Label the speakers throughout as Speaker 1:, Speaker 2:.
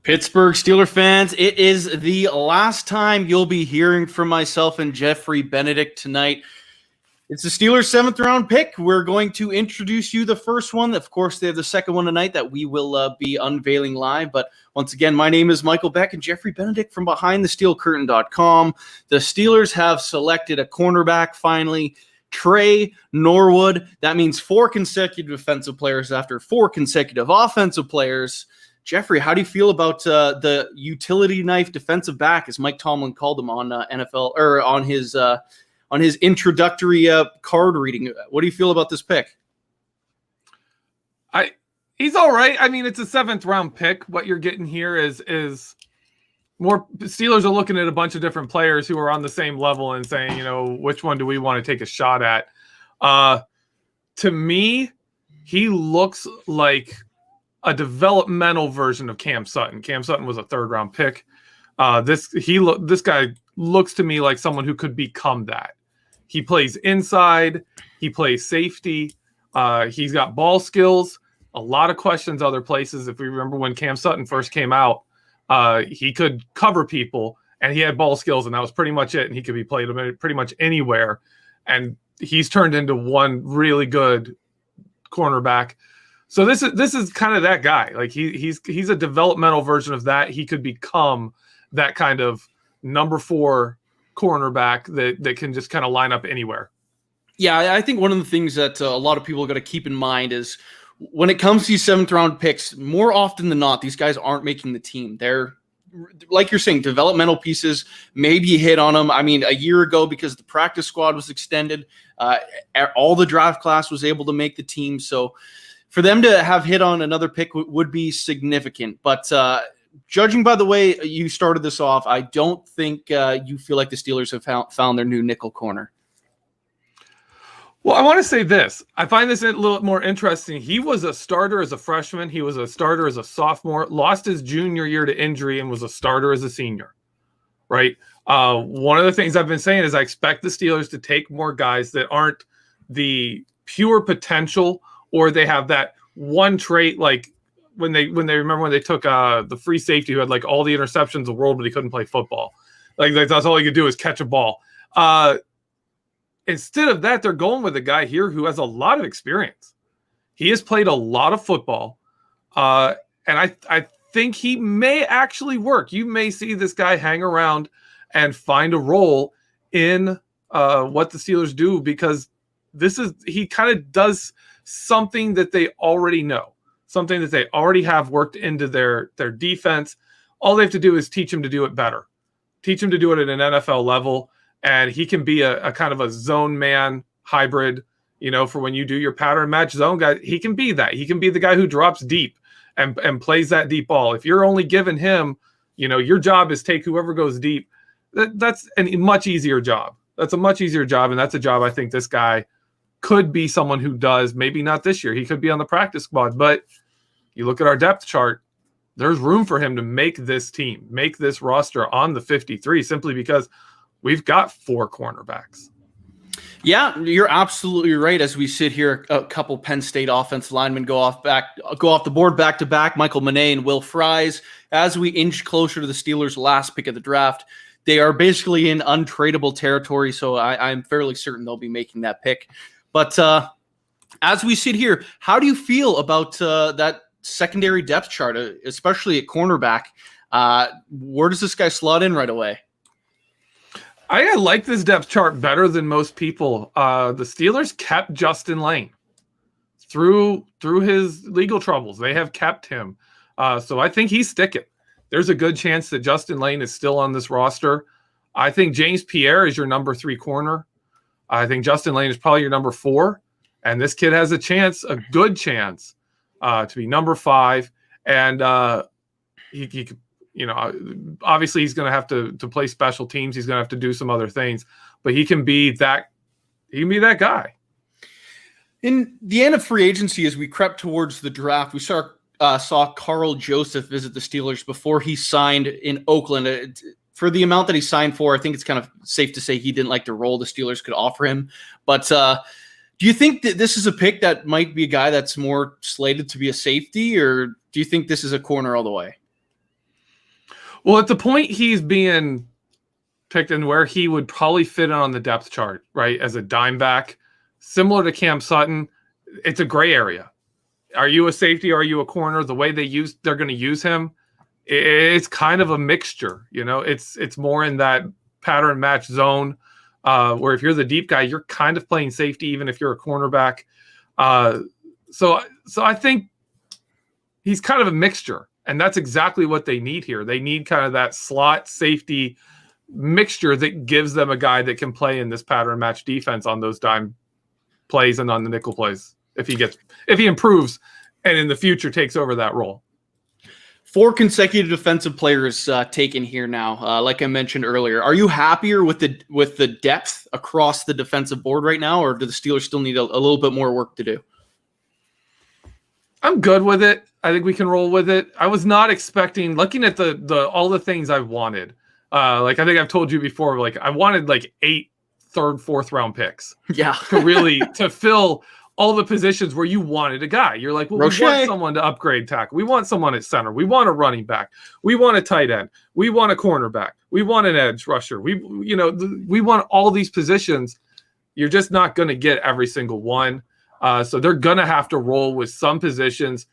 Speaker 1: Pittsburgh Steelers fans, it is the last time you'll be hearing from myself and Geoffrey Benedict tonight. It's the Steelers' 7th round pick. We're going to introduce you the first one. Of course, they have the second one tonight that we will be unveiling live. But once again, my name is Michael Beck and Geoffrey Benedict from BehindTheSteelCurtain.com. The Steelers have selected a cornerback finally, Tre Norwood. That means 4 consecutive defensive players after 4 consecutive offensive players. Geoffrey, how do you feel about the utility knife defensive back, as Mike Tomlin called him on NFL or on his introductory card reading? What do you feel about this pick?
Speaker 2: He's all right. I mean, it's a 7th round pick. What you're getting here is more Steelers are looking at a bunch of different players who are on the same level and saying, which one do we want to take a shot at? To me, he looks like a developmental version of Cam Sutton. Cam Sutton was a 3rd round pick. This guy looks to me like someone who could become that. He plays inside. He plays safety. He's got ball skills. A lot of questions other places. If we remember when Cam Sutton first came out, he could cover people and he had ball skills, and that was pretty much it. And he could be played pretty much anywhere. And he's turned into one really good cornerback. So this is kind of that guy. Like he's a developmental version of that. He could become that kind of number 4 cornerback that can just kind of line up anywhere.
Speaker 1: Yeah, I think one of the things that a lot of people got to keep in mind is when it comes to these 7th round picks, more often than not, these guys aren't making the team. They're, like you're saying, developmental pieces. Maybe you hit on them. I mean, a year ago, because the practice squad was extended, all the draft class was able to make the team. So for them to have hit on another pick would be significant. But judging by the way you started this off, I don't think you feel like the Steelers have found their new nickel corner.
Speaker 2: Well, I want to say this. I find this a little more interesting. He was a starter as a freshman. He was a starter as a sophomore, lost his junior year to injury, and was a starter as a senior, right? One of the things I've been saying is I expect the Steelers to take more guys that aren't the pure potential, or they have that one trait, like when they took the free safety who had like all the interceptions in the world, but he couldn't play football. Like that's all he could do is catch a ball. Instead of that, they're going with a guy here who has a lot of experience. He has played a lot of football, and I think he may actually work. You may see this guy hang around and find a role in what the Steelers do, because he kind of does something that they already know, something that they already have worked into their defense. All they have to do is teach him to do it better, teach him to do it at an NFL level. And he can be a kind of a zone man hybrid, for when you do your pattern match zone guy. He can be that. He can be the guy who drops deep and plays that deep ball. If you're only giving him, your job is take whoever goes deep. That's a much easier job. That's a much easier job. And that's a job I think this guy could be someone who does. Maybe not this year. He could be on the practice squad. But you look at our depth chart, there's room for him to make this team, make this roster on the 53, simply because we've got 4 cornerbacks.
Speaker 1: Yeah, you're absolutely right. As we sit here, a couple Penn State offensive linemen go off the board back to back. Michael Manet and Will Fries. As we inch closer to the Steelers' last pick of the draft, they are basically in untradeable territory. So I'm fairly certain they'll be making that pick. But as we sit here, how do you feel about that secondary depth chart, especially at cornerback? Where does this guy slot in right away?
Speaker 2: I like this depth chart better than most people. The Steelers kept Justin Lane through his legal troubles. They have kept him. So I think he's sticking. There's a good chance that Justin Lane is still on this roster. I think James Pierre is your number 3 corner. I think Justin Lane is probably your number 4. And this kid has a good chance to be number 5. And he could, obviously he's going to have to play special teams. He's going to have to do some other things, but he can be that guy.
Speaker 1: In the end of free agency, as we crept towards the draft, we saw Carl Joseph visit the Steelers before he signed in Oakland. For the amount that he signed for, I think it's kind of safe to say he didn't like the role the Steelers could offer him. But do you think that this is a pick that might be a guy that's more slated to be a safety, or do you think this is a corner all the way?
Speaker 2: Well, at the point he's being picked and where he would probably fit in on the depth chart, right? As a dime back, similar to Cam Sutton, it's a gray area. Are you a safety? Are you a corner? The way they're going to use him, it's kind of a mixture. You know, it's more in that pattern match zone where if you're the deep guy, you're kind of playing safety, even if you're a cornerback. So I think he's kind of a mixture, and that's exactly what they need here. They need kind of that slot safety mixture that gives them a guy that can play in this pattern match defense on those dime plays and on the nickel plays if he improves and in the future takes over that role.
Speaker 1: 4 consecutive defensive players taken here now. Like I mentioned earlier, are you happier with the depth across the defensive board right now, or do the Steelers still need a little bit more work to do?
Speaker 2: I'm good with it. I think we can roll with it. I was not expecting, looking at the all the things I wanted. Like I think I've told you before, like I wanted like 8 third, 4th round picks.
Speaker 1: Yeah.
Speaker 2: to fill all the positions where you wanted a guy. You're like, well,
Speaker 1: Roche.
Speaker 2: We want someone to upgrade tackle. We want someone at center. We want a running back. We want a tight end. We want a cornerback. We want an edge rusher. We want all these positions. You're just not going to get every single one. So they're going to have to roll with some positions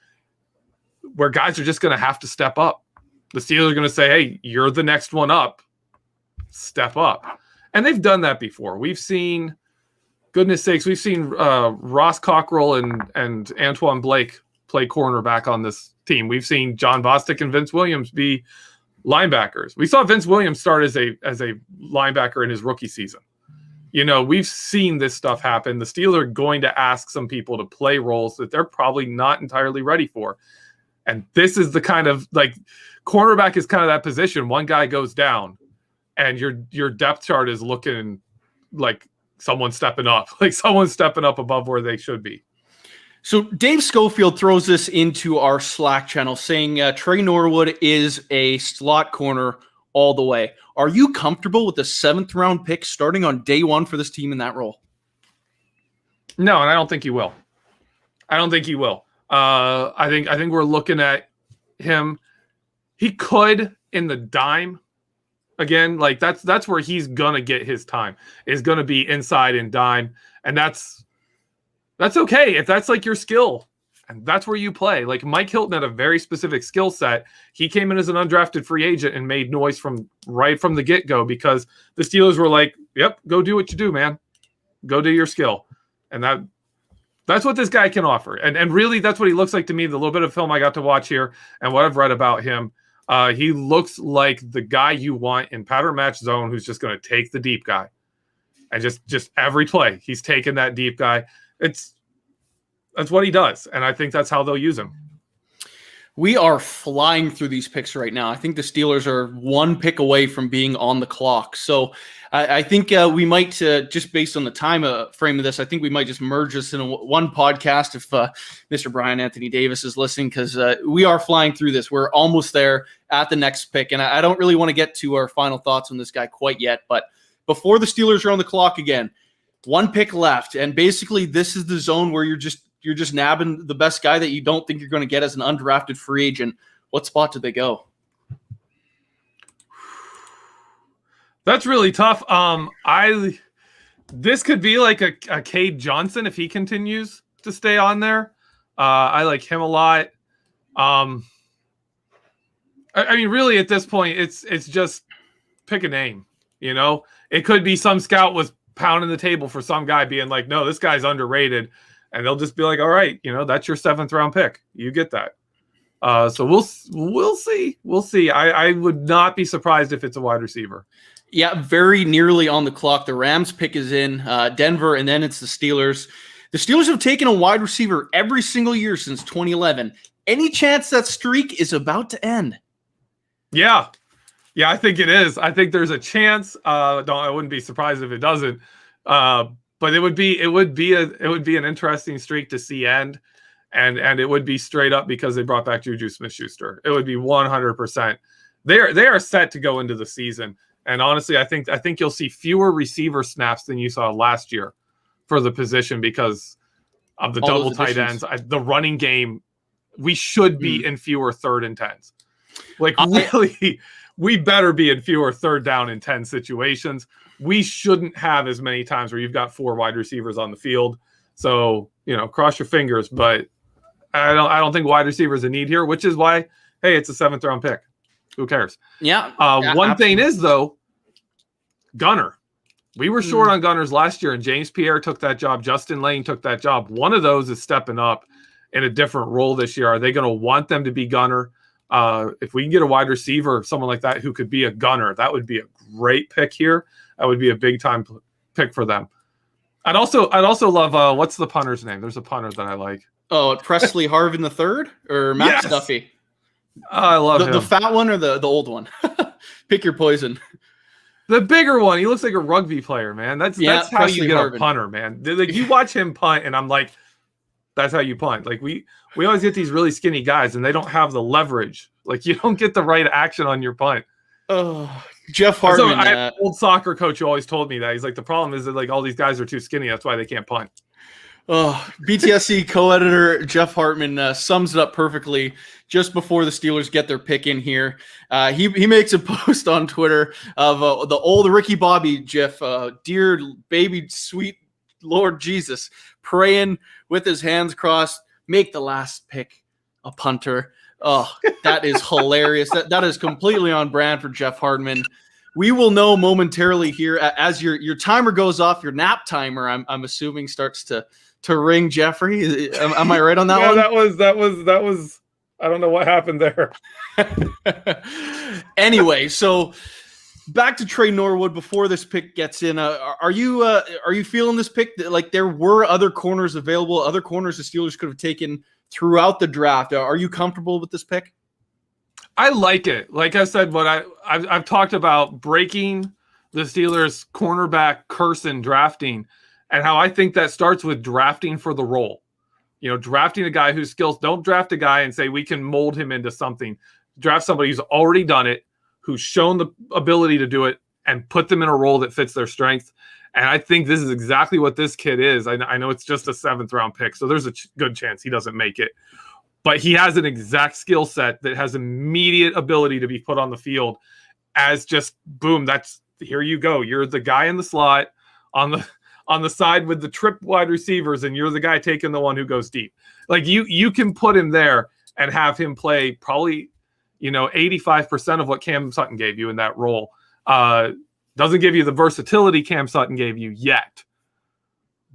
Speaker 2: where guys are just going to have to step up. The Steelers are going to say, hey, you're the next one up. Step up. And they've done that before. We've seen, goodness sakes, Ross Cockrell and Antoine Blake play cornerback on this team. We've seen John Bostic and Vince Williams be linebackers. We saw Vince Williams start as a linebacker in his rookie season. You know, we've seen this stuff happen. The Steelers are going to ask some people to play roles that they're probably not entirely ready for. And this is the kind of, like, cornerback is kind of that position. One guy goes down and your depth chart is looking like someone's stepping up above where they should be.
Speaker 1: So Dave Schofield throws this into our Slack channel saying Tre Norwood is a slot corner all the way. Are you comfortable with the 7th round pick starting on day 1 for this team in that role?
Speaker 2: No, and I don't think he will. I think we're looking at him. He could in the dime again. Like that's where he's gonna get his time, is gonna be inside and dime, and that's okay if that's like your skill and that's where you play. Like Mike Hilton had a very specific skill set. He came in as an undrafted free agent and made noise from the get-go because the Steelers were like, "Yep, go do what you do, man. Go do your skill," and that's what this guy can offer. And really, that's what he looks like to me. The little bit of film I got to watch here and what I've read about him, he looks like the guy you want in pattern match zone who's just going to take the deep guy. And just every play, he's taking that deep guy. That's what he does. And I think that's how they'll use him.
Speaker 1: We are flying through these picks right now. I think the Steelers are 1 pick away from being on the clock. So I think we might, just based on the time frame of this, I think we might just merge this in one podcast if Mr. Brian Anthony Davis is listening, because we are flying through this. We're almost there at the next pick. And I don't really want to get to our final thoughts on this guy quite yet. But before the Steelers are on the clock again, 1 pick left. And basically this is the zone where you're just nabbing the best guy that you don't think you're going to get as an undrafted free agent. What spot do they go?
Speaker 2: That's really tough. This could be like a Cade Johnson if he continues to stay on there. I like him a lot. I mean, really at this point, it's just pick a name. You know, it could be some scout was pounding the table for some guy being like, no, this guy's underrated. And they'll just be like, all right, you know, that's your 7th round pick. You get that. So we'll see. We'll see. I would not be surprised if it's a wide receiver.
Speaker 1: Yeah, very nearly on the clock. The Rams pick is in Denver, and then it's the Steelers. The Steelers have taken a wide receiver every single year since 2011. Any chance that streak is about to end?
Speaker 2: Yeah, I think it is. I think there's a chance. I wouldn't be surprised if it doesn't. But it would be an interesting streak to see end, and it would be straight up because they brought back Juju Smith-Schuster. It would be 100%. They are set to go into the season. And honestly, I think you'll see fewer receiver snaps than you saw last year for the position because of the double tight ends. The running game, we should be in fewer 3rd and 10s. Like really, we better be in fewer 3rd down and 10 situations. We shouldn't have as many times where you've got 4 wide receivers on the field. So, cross your fingers, but I don't think wide receiver is a need here, which is why, hey, it's a 7th round pick. Who cares?
Speaker 1: Yeah.
Speaker 2: One thing is, though, gunner. We were short on gunners last year, and James Pierre took that job. Justin Lane took that job. One of those is stepping up in a different role this year. Are they going to want them to be gunner? If we can get a wide receiver, someone like that who could be a gunner, that would be a great pick here. That would be a big time pick for them. I'd also love what's the punter's name? There's a punter that I like.
Speaker 1: Oh, Presley Harvin III or Max Duffy?
Speaker 2: I love him.
Speaker 1: The fat one or the old one? Pick your poison.
Speaker 2: The bigger one. He looks like a rugby player, man. That's how
Speaker 1: Presley
Speaker 2: you get
Speaker 1: Harvin.
Speaker 2: A punter, man. Like, you watch him punt, and I'm like, that's how you punt. Like, we always get these really skinny guys, and they don't have the leverage. Like, you don't get the right action on your punt.
Speaker 1: Oh, Jeff Hartman.
Speaker 2: So I have an old soccer coach who always told me that. He's like, the problem is that, like, all these guys are too skinny. That's why they can't punt.
Speaker 1: Oh, BTSC co-editor Jeff Hartman sums it up perfectly just before the Steelers get their pick in here. He makes a post on Twitter of the old Ricky Bobby GIF, dear baby sweet Lord Jesus, praying with his hands crossed, make the last pick a punter. Oh, that is hilarious. That is completely on brand for Jeff Hartman. We will know momentarily here as your timer goes off, your nap timer, I'm assuming, starts to ring. Geoffrey, am I right on that one?
Speaker 2: That was I don't know what happened there.
Speaker 1: Anyway, so back to Tre Norwood before this pick gets in. Are you feeling this pick? Like, there were other corners available, other corners the Steelers could have taken throughout the draft. Are you comfortable with this pick?
Speaker 2: I like it. Like I said, I've talked about breaking the Steelers' cornerback curse in drafting, and how I think that starts with drafting for the role. Drafting a guy whose skills, don't draft a guy and say we can mold him into something. Draft somebody who's already done it, who's shown the ability to do it, and put them in a role that fits their strengths. And I think this is exactly what this kid is. I know it's just a 7th round pick, so there's a good chance he doesn't make it. But he has an exact skill set that has immediate ability to be put on the field as just, boom, here you go. You're the guy in the slot on the side with the trip wide receivers, and you're the guy taking the one who goes deep. Like, you can put him there and have him play probably, 85% of what Cam Sutton gave you in that role. Doesn't give you the versatility Cam Sutton gave you yet.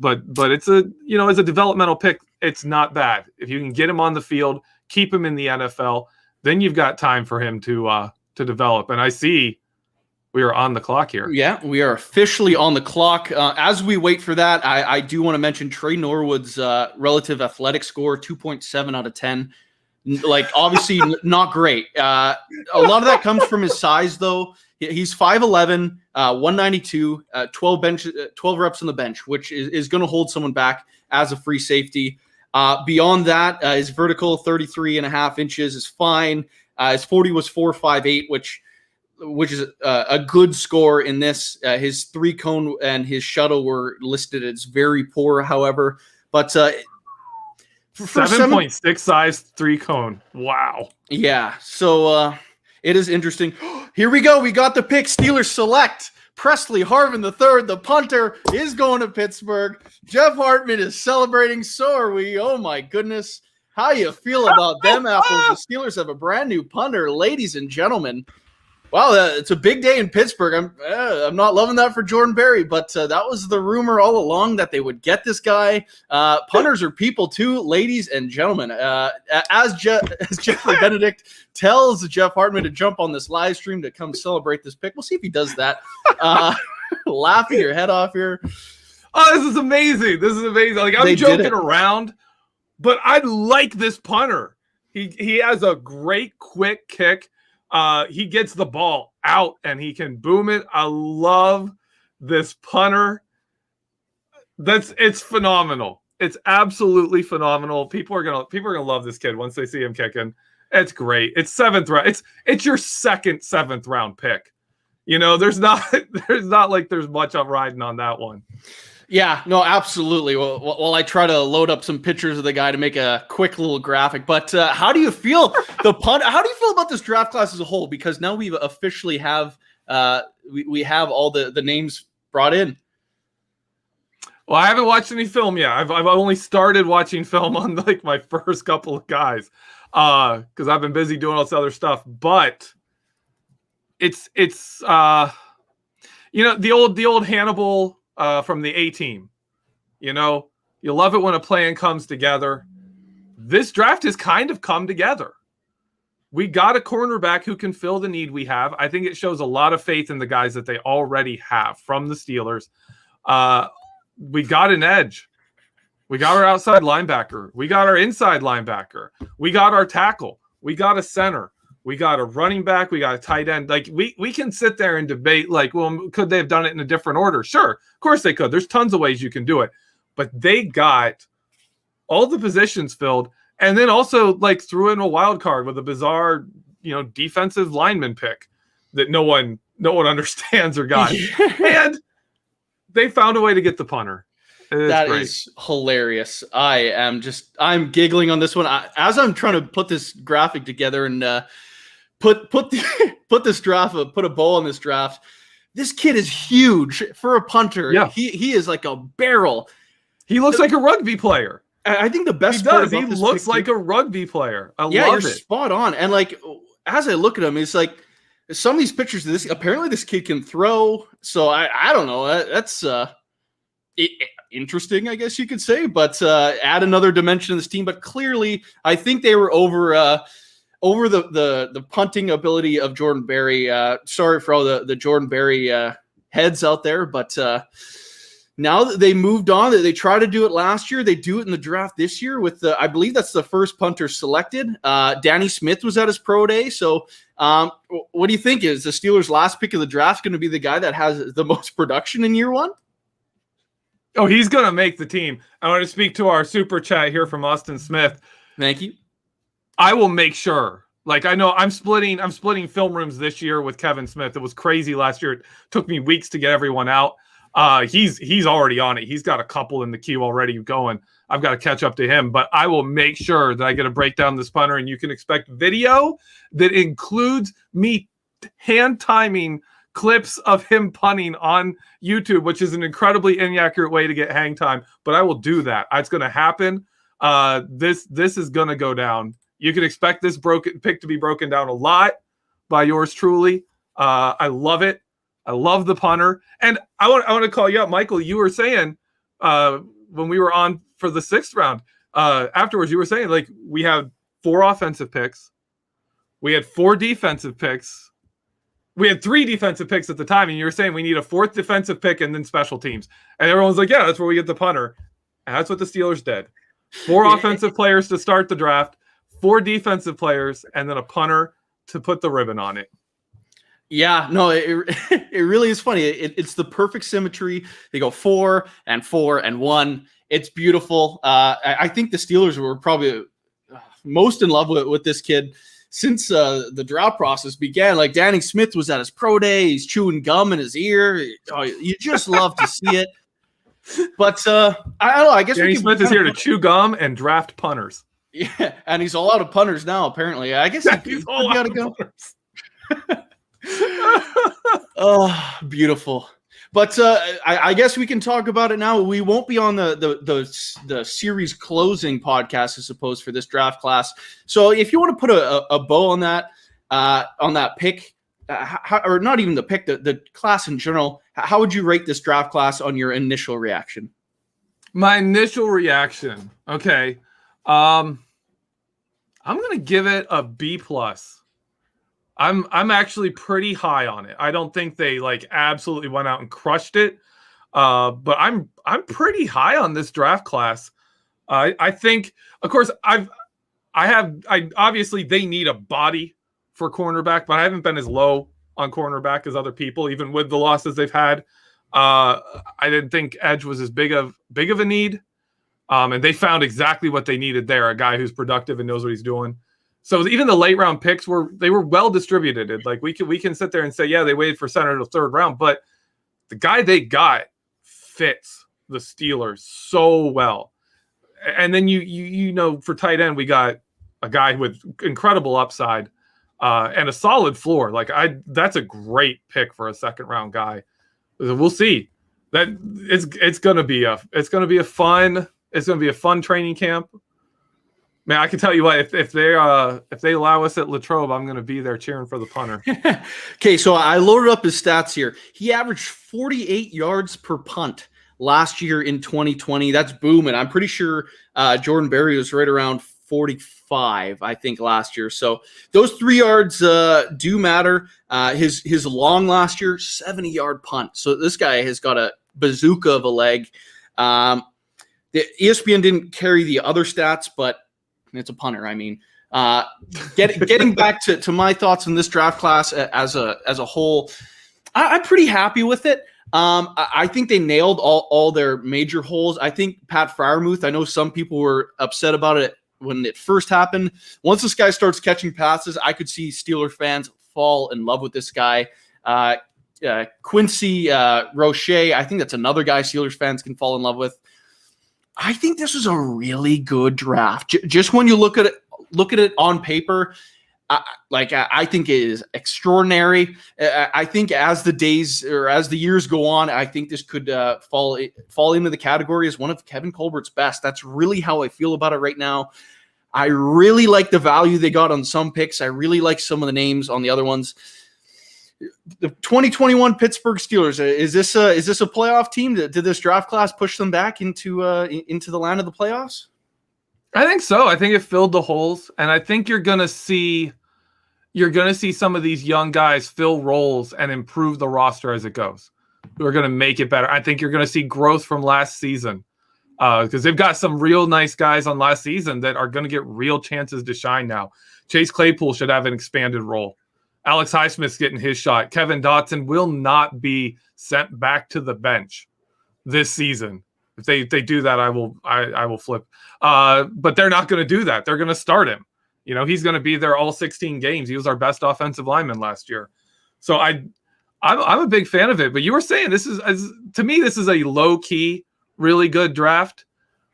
Speaker 2: But it's as a developmental pick, it's not bad. If you can get him on the field, keep him in the NFL, then you've got time for him to develop. And I see we are on the clock here. Yeah,
Speaker 1: we are officially on the clock. As we wait for that, I do want to mention Tre Norwood's relative athletic score, 2.7 out of 10. Like, obviously not great. A lot of that comes from his size, though. He's 5'11", 192, 12 reps on the bench, which is going to hold someone back as a free safety. Beyond that, his vertical 33.5 inches is fine. His 40 was 4.58, which is a good score in this. His 3-cone and his shuttle were listed as very poor, however. But
Speaker 2: 7.6 size 3-cone. Wow.
Speaker 1: Yeah. So it is interesting. Here we go. We got the pick. Steelers select Presley Harvin III. The punter is going to Pittsburgh. Jeff Hartman is celebrating. So are we. Oh, my goodness. How you feel about them apples? The Steelers have a brand new punter, ladies and gentlemen. Wow, it's a big day in Pittsburgh. I'm not loving that for Jordan Berry, but that was the rumor all along that they would get this guy. Punters are people too, ladies and gentlemen. As Geoffrey Benedict tells Jeff Hartman to jump on this live stream to come celebrate this pick. We'll see if he does that. Laughing your head off here.
Speaker 2: Oh, this is amazing. Like, I'm joking around, but I like this punter. He has a great quick kick. He gets the ball out and he can boom it. I love this punter. It's phenomenal. It's absolutely phenomenal. People are gonna love this kid once they see him kicking. It's great. It's 7th round. It's your second 7th round pick. There's not like there's much I'm riding on that one.
Speaker 1: Yeah, no, absolutely. Well, I try to load up some pictures of the guy to make a quick little graphic. But how do you feel How do you feel about this draft class as a whole? Because now we officially have we have all the names brought in.
Speaker 2: Well, I haven't watched any film yet. I've only started watching film on like my first couple of guys because I've been busy doing all this other stuff. But it's the old Hannibal from the A-Team. You love it when a plan comes together. This draft has kind of come together. We got a cornerback who can fill the need we have. I think it shows a lot of faith in the guys that they already have from the Steelers. We got an edge. We got our outside linebacker. We got our inside linebacker. We got our tackle. We got a center. We got a running back. We got a tight end. Like we can sit there and debate like, well, could they have done it in a different order? Sure. Of course they could. There's tons of ways you can do it. But they got all the positions filled and then also like threw in a wild card with a bizarre, defensive lineman pick that no one understands or got. And they found a way to get the punter. That
Speaker 1: is hilarious. I'm giggling on this one. As I'm trying to put this graphic together and put a bow on this draft. This kid is huge for a punter.
Speaker 2: Yeah.
Speaker 1: He is like a barrel.
Speaker 2: He looks like a rugby player.
Speaker 1: I think the best
Speaker 2: part about this looks like a rugby player. I love it.
Speaker 1: You're spot on. And like as I look at him, it's like some of these pictures of this. Apparently, this kid can throw. So I don't know. That's interesting, I guess you could say. But add another dimension to this team. But clearly, I think they were over the punting ability of Jordan Berry. Sorry for all the Jordan Berry heads out there, but now that they moved on, they tried to do it last year. They do it in the draft this year with I believe that's the first punter selected. Danny Smith was at his pro day. So what do you think? Is the Steelers' last pick of the draft going to be the guy that has the most production in year one?
Speaker 2: Oh, he's going to make the team. I want to speak to our super chat here from Austin Smith.
Speaker 1: Thank you.
Speaker 2: I will make sure. Like, I know I'm splitting film rooms this year with Kevin Smith. It was crazy last year. It took me weeks to get everyone out. He's already on it. He's got a couple in the queue already going. I've got to catch up to him, but I will make sure that I get a breakdown of this punter, and you can expect video that includes me hand timing clips of him punting on YouTube, which is an incredibly inaccurate way to get hang time, but I will do that. It's going to happen. This is going to go down. You can expect this pick to be broken down a lot by yours truly. I love it. I love the punter. And I want to call you out, Michael. You were saying when we were on for the 6th round, afterwards, you were saying like we had 4 offensive picks. We had 4 defensive picks. We had 3 defensive picks at the time, and you were saying we need a 4th defensive pick and then special teams. And everyone's like, yeah, that's where we get the punter. And that's what the Steelers did. 4 offensive players to start the draft, 4 defensive players, and then a punter to put the ribbon on it.
Speaker 1: Yeah, no, it really is funny. It's the perfect symmetry. They go 4 and 4 and 1. It's beautiful. I think the Steelers were probably most in love with this kid since the draft process began. Like Danny Smith was at his pro day. He's chewing gum in his ear. Oh, you just love to see it. But I don't know. I guess
Speaker 2: Danny Smith is here to chew gum and draft punters.
Speaker 1: Yeah, and he's all out of punters now, apparently. I guess
Speaker 2: he's all out of punters.
Speaker 1: Oh, beautiful. But I guess we can talk about it now. We won't be on the series closing podcast, I suppose, for this draft class. So if you want to put a bow on that pick, or not even the pick, the class in general, how would you rate this draft class on your initial reaction?
Speaker 2: My initial reaction, okay. I'm going to give it a B+. I'm actually pretty high on it. I don't think they like absolutely went out and crushed it. But I'm pretty high on this draft class. I think, of course, I obviously they need a body for cornerback, but I haven't been as low on cornerback as other people, even with the losses they've had. I didn't think edge was as big of a need. And they found exactly what they needed there, a guy who's productive and knows what he's doing. So even the late round picks were well distributed. Like we can sit there and say, yeah, they waited for center to 3rd round, but the guy they got fits the Steelers so well. And then you know, for tight end, we got a guy with incredible upside and a solid floor. That's a great pick for a second round guy. We'll see. That it's gonna be a fun training camp. Man, I can tell you what, if they allow us at Latrobe, I'm gonna be there cheering for the punter.
Speaker 1: Okay, so I loaded up his stats here. He averaged 48 yards per punt last year in 2020. That's booming. I'm pretty sure Jordan Berry was right around 45, I think, last year. So those 3 yards do matter. His long last year, 70-yard punt. So this guy has got a bazooka of a leg. The ESPN didn't carry the other stats, but it's a punter. I mean, getting back to my thoughts on this draft class as a whole, I'm pretty happy with it. I think they nailed all their major holes. I think Pat Freiermuth, I know some people were upset about it when it first happened. Once this guy starts catching passes, I could see Steelers fans fall in love with this guy. Quincy Roche, I think that's another guy Steelers fans can fall in love with. I think this is a really good draft. Just when you look at it on paper, I think it is extraordinary. I think as the years go on, I think this could fall into the category as one of Kevin Colbert's best. That's really how I feel about it right now. I really like the value they got on some picks. I really like some of the names on the other ones. The 2021 Pittsburgh Steelers, is this a playoff team? Did this draft class push them back into the land of the playoffs?
Speaker 2: I think so. I think it filled the holes, and I think you're gonna see some of these young guys fill roles and improve the roster as it goes. Who are gonna make it better. I think you're gonna see growth from last season because they've got some real nice guys on last season that are gonna get real chances to shine now. Chase Claypool should have an expanded role. Alex Highsmith's getting his shot. Kevin Dotson will not be sent back to the bench this season. If they do that, I will flip. But they're not going to do that. They're going to start him. You know, he's going to be there all 16 games. He was our best offensive lineman last year. So I'm a big fan of it. But you were saying to me this is a low key, really good draft.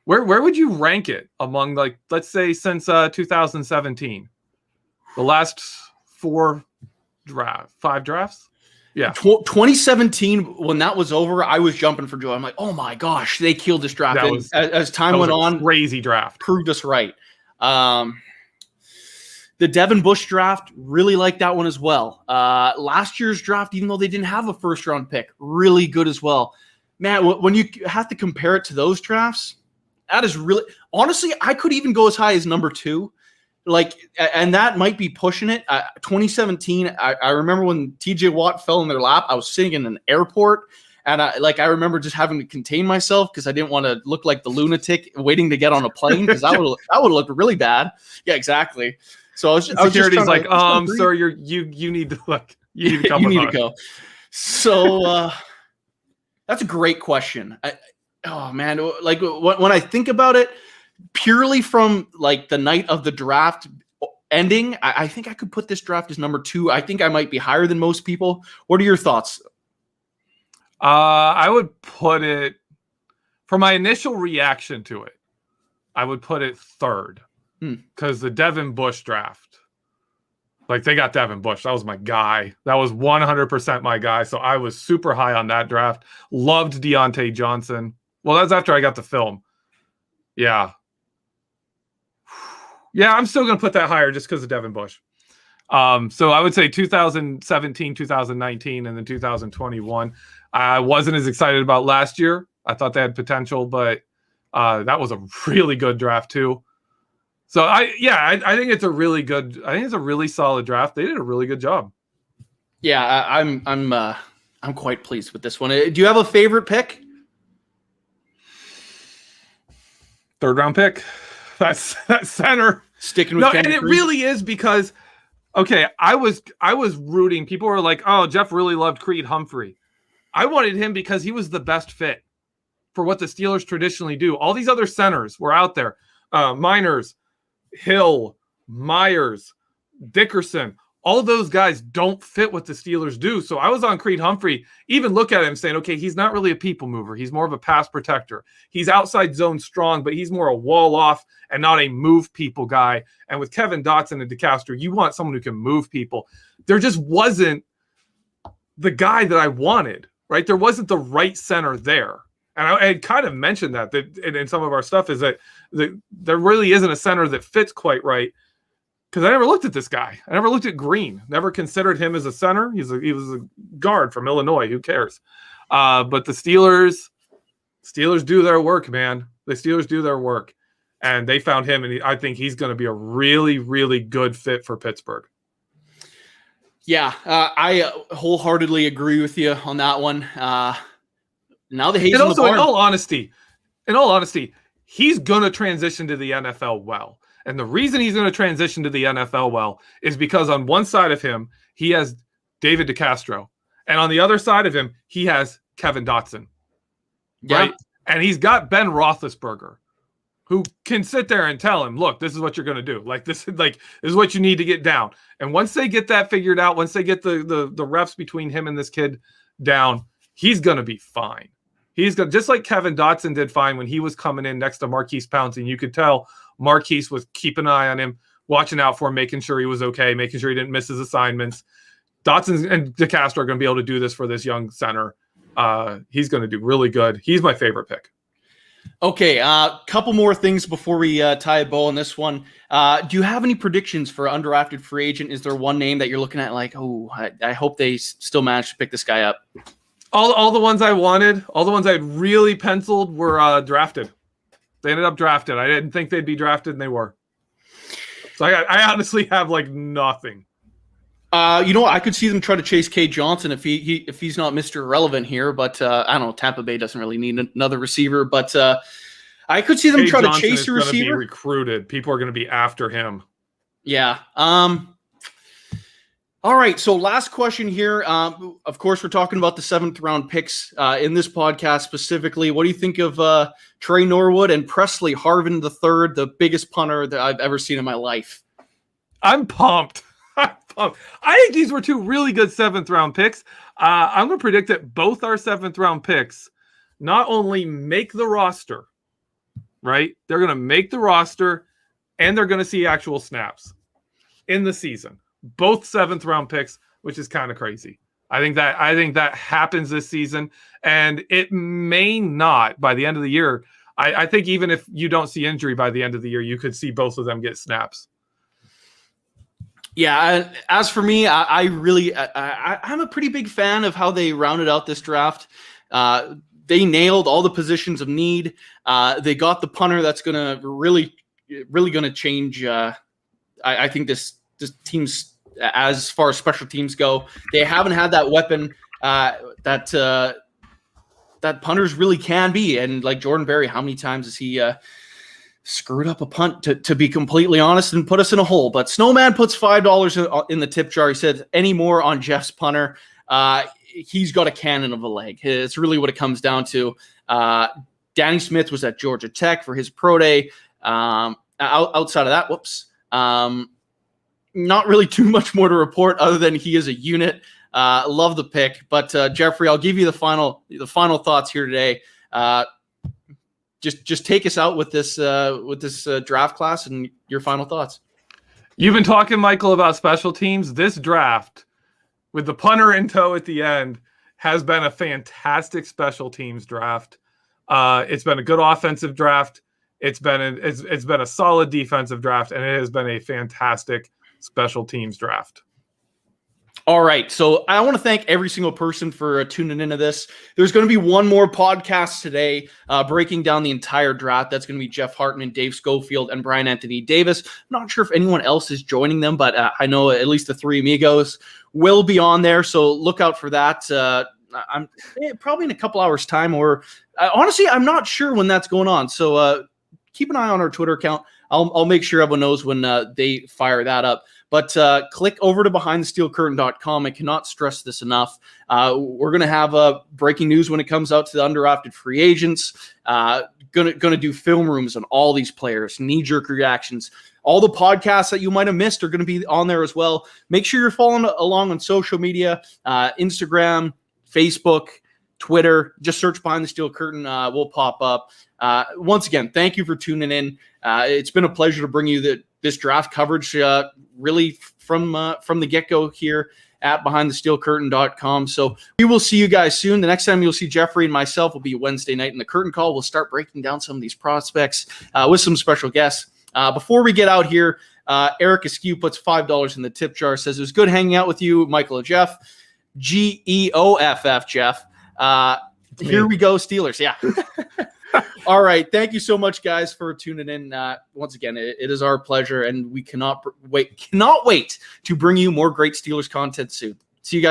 Speaker 2: Where would you rank it among, like, let's say since 2017, the last 5 drafts? Yeah.
Speaker 1: 2017, when that was over, I was jumping for joy. I'm like, oh my gosh, they killed this draft. As time went on,
Speaker 2: crazy draft.
Speaker 1: Proved us right. The Devin Bush draft, really liked that one as well. Last year's draft, even though they didn't have a first round pick, really good as well. Man, when you have to compare it to those drafts, that is really, honestly, I could even go as high as number 2. And that might be pushing it. 2017, I remember when TJ Watt fell in their lap, I was sitting in an airport, and I remember just having to contain myself because I didn't want to look like the lunatic waiting to get on a plane, because that would look really bad. Yeah, exactly. So I was
Speaker 2: security's like, sir, you need to look. You need to come.
Speaker 1: You need to go. So that's a great question. Oh man, like when I think about it, purely from like the night of the draft ending, I think I could put this draft as number 2. I think I might be higher than most people. What are your thoughts?
Speaker 2: I would put it, for my initial reaction to it, I would put it 3rd, because the Devin Bush draft, like, they got Devin Bush. That was my guy. That was 100% my guy. So I was super high on that draft. Loved Deontay Johnson. Well, that's after I got the film. Yeah. Yeah, I'm still going to put that higher just because of Devin Bush. So I would say 2017, 2019, and then 2021. I wasn't as excited about last year. I thought they had potential, but that was a really good draft too. So I think it's a really good. I think it's a really solid draft. They did a really good job.
Speaker 1: Yeah, I'm quite pleased with this one. Do you have a favorite pick?
Speaker 2: 3rd round pick. That's center.
Speaker 1: Sticking with
Speaker 2: no, and it really is because, okay, I was rooting. People were like, "Oh, Jeff really loved Creed Humphrey." I wanted him because he was the best fit for what the Steelers traditionally do. All these other centers were out there: Miners, Hill, Myers, Dickerson. all those guys don't fit what the Steelers do. So I was on Creed Humphrey, even look at him saying, okay, he's not really a people mover. He's more of a pass protector. He's outside zone strong, but he's more a wall off and not a move people guy. And with Kevin Dotson and DeCastro, you want someone who can move people. There just wasn't the guy that I wanted, right? There wasn't the right center there. And I had kind of mentioned that in some of our stuff is that there really isn't a center that fits quite right. Because I never looked at this guy. I never looked at Green. Never considered him as a center. He was a guard from Illinois. Who cares? But the Steelers do their work, man. The Steelers do their work. And they found him, and I think he's going to be a really, really good fit for Pittsburgh.
Speaker 1: Yeah, I wholeheartedly agree with you on that one. Now the Hayes
Speaker 2: and
Speaker 1: in
Speaker 2: also,
Speaker 1: the barn.
Speaker 2: in all honesty, he's going to transition to the NFL well. And the reason he's going to transition to the NFL well is because on one side of him, he has David DeCastro. And on the other side of him, he has Kevin Dotson.
Speaker 1: Yeah.
Speaker 2: Right? And he's got Ben Roethlisberger, who can sit there and tell him, look, this is what you're going to do. This is what you need to get down. And once they get that figured out, once they get the reps between him and this kid down, he's going to be fine. He's going to, just like Kevin Dotson did fine when he was coming in next to Marquise Pouncey. You could tell Marquise was keeping an eye on him, watching out for him, making sure he was okay, making sure he didn't miss his assignments. Dotson and DeCastro are going to be able to do this for this young center. He's going to do really good. He's my favorite pick.
Speaker 1: Okay, couple more things before we tie a bow on this one. Do you have any predictions for undrafted free agent? Is there one name that you're looking at like, oh, I hope they still manage to pick this guy up?
Speaker 2: All the ones I wanted, all the ones I really penciled were drafted. They ended up drafted. I didn't think they'd be drafted, and they were. So I honestly have like nothing.
Speaker 1: You know what? I could see them try to chase Kay Johnson if he's not Mr. Irrelevant here, but I don't know. Tampa Bay doesn't really need another receiver, but I could see them
Speaker 2: Kay
Speaker 1: try
Speaker 2: Johnson
Speaker 1: to chase a receiver.
Speaker 2: Be recruited. People are going to be after him.
Speaker 1: Yeah. All right. So last question here. Of course, we're talking about the 7th round picks in this podcast specifically. What do you think of Tre Norwood and Presley Harvin III, the biggest punter that I've ever seen in my life?
Speaker 2: I'm pumped. I think these were two really good 7th round picks. I'm going to predict that both our 7th round picks not only make the roster, right? They're going to make the roster and they're going to see actual snaps in the season. Both 7th round picks, which is kind of crazy. I think that happens this season, and it may not by the end of the year. I think even if you don't see injury by the end of the year, you could see both of them get snaps.
Speaker 1: Yeah, as for me, I'm a pretty big fan of how they rounded out this draft. They nailed all the positions of need. They got the punter that's going to really going to change. I think this team's, as far as special teams go, they haven't had that weapon that punters really can be. And like Jordan Berry, how many times has he screwed up a punt, to be completely honest, and put us in a hole? But Snowman puts $5 in the tip jar. He said, any more on Jeff's punter? He's got a cannon of a leg. It's really what it comes down to. Danny Smith was at Georgia Tech for his pro day. Outside of that, not really too much more to report other than he is a unit. Love the pick. But Geoffrey, I'll give you the final thoughts here today. Just take us out with this draft class and your final thoughts.
Speaker 2: You've been talking, Michael, about special teams. This draft, with the punter in tow at the end, has been a fantastic special teams draft. It's been a good offensive draft. It's been a solid defensive draft, and it has been a fantastic special teams draft.
Speaker 1: All right. So I want to thank every single person for tuning into this. There's going to be one more podcast today breaking down the entire draft. That's going to be Jeff Hartman, Dave Schofield, and Brian Anthony Davis. I'm not sure if anyone else is joining them, but I know at least the three amigos will be on there. So look out for that. I'm probably in a couple hours time, or honestly, I'm not sure when that's going on. So keep an eye on our Twitter account. I'll make sure everyone knows when they fire that up. But click over to BehindTheSteelCurtain.com. I cannot stress this enough. We're going to have breaking news when it comes out to the undrafted free agents. Going to do film rooms on all these players, knee-jerk reactions. All the podcasts that you might have missed are going to be on there as well. Make sure you're following along on social media, Instagram, Facebook, Twitter. Just search Behind the Steel Curtain. We'll pop up. Once again, thank you for tuning in. It's been a pleasure to bring you this draft coverage really from the get-go here at BehindTheSteelCurtain.com. So we will see you guys soon. The next time you'll see Geoffrey and myself will be Wednesday night in the Curtain Call. We'll start breaking down some of these prospects with some special guests. Before we get out here, Eric Askew puts $5 in the tip jar, says it was good hanging out with you, Michael and Jeff. Geoff, Jeff. Here we go, Steelers. Yeah. All right. Thank you so much, guys, for tuning in. Once again, it is our pleasure, and we cannot wait to bring you more great Steelers content soon. See you guys.